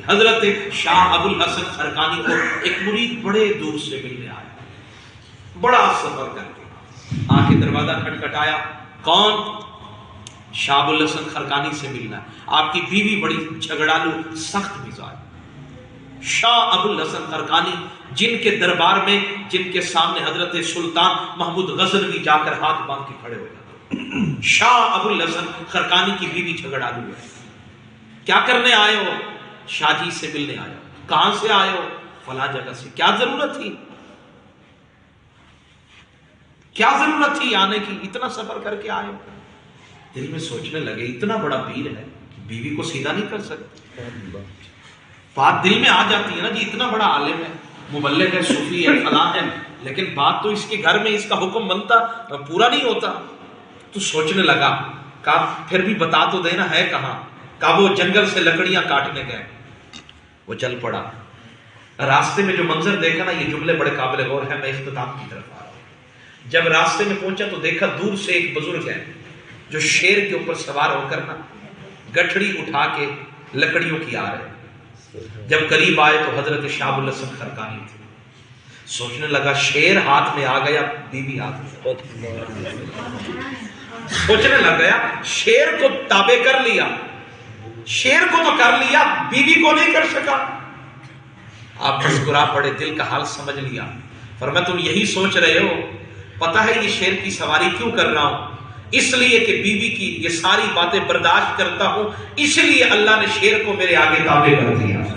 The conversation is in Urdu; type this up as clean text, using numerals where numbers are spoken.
حضرت شاہ ابو الحسن خرقانی کو ایک مرید بڑے دور سے ملنے آیا، بڑا سفر کر کے آ کے دروازہ کھٹکھٹایا، کون؟ شاہ ابو الحسن خرقانی سے ملنا ہے، آپ کی بیوی بڑی جھگڑالو سخت مزاج۔ شاہ ابو الحسن خرقانی جن کے دربار میں، جن کے سامنے حضرت سلطان محمود غزنوی جا کر ہاتھ باندھ کے کھڑے ہو جاتے، شاہ ابو الحسن خرقانی کی بیوی جھگڑالو ہے۔ کیا کرنے آئے ہو؟ شاہ جی سے ملنے آئے ہو۔ کہاں سے آئے ہو؟ فلاں جگہ سے۔ کیا ضرورت تھی؟ کیا ضرورت تھی آنے کی؟ اتنا سفر کر کے آئے ہو۔ دل میں سوچنے لگے اتنا بڑا پیر ہے، بیوی کو سیدھا نہیں کر سکتے؟ بات دل میں آ جاتی ہے نا جی، اتنا بڑا عالم ہے، مبلغ ہے، صوفی ہے، فلاں ہے، لیکن بات تو اس کے گھر میں اس کا حکم بنتا پورا نہیں ہوتا۔ تو سوچنے لگا، کہا پھر بھی بتا تو دینا ہے کہاں؟ کہا وہ جنگل سے لکڑیاں کاٹنے گئے۔ وہ چل پڑا، راستے میں جو منظر دیکھا نا، یہ جملے بڑے قابل غور ہیں، میں اختتام کی طرف آ رہا ہوں۔ جب راستے میں پہنچا تو دیکھا دور سے ایک بزرگ ہے جو شیر کے اوپر سوار ہو کر نا گٹھڑی اٹھا کے لکڑیوں کی آ رہے۔ جب قریب آئے تو حضرت شاہ ابو الحسن خرقانی تھے۔ سوچنے لگا شیر ہاتھ میں آ گیا، بیوی ہاتھ میں۔ سوچنے لگ گیا شیر کو تابع کر لیا، شیر کو تو کر لیا، بیوی کو نہیں کر سکا۔ آپ مسکرا پڑے، دل کا حال سمجھ لیا۔ فرمایا تم یہی سوچ رہے ہو، پتہ ہے یہ شیر کی سواری کیوں کر رہا ہوں؟ اس لیے کہ بیوی کی یہ ساری باتیں برداشت کرتا ہوں، اس لیے اللہ نے شیر کو میرے آگے تابع کر دیا۔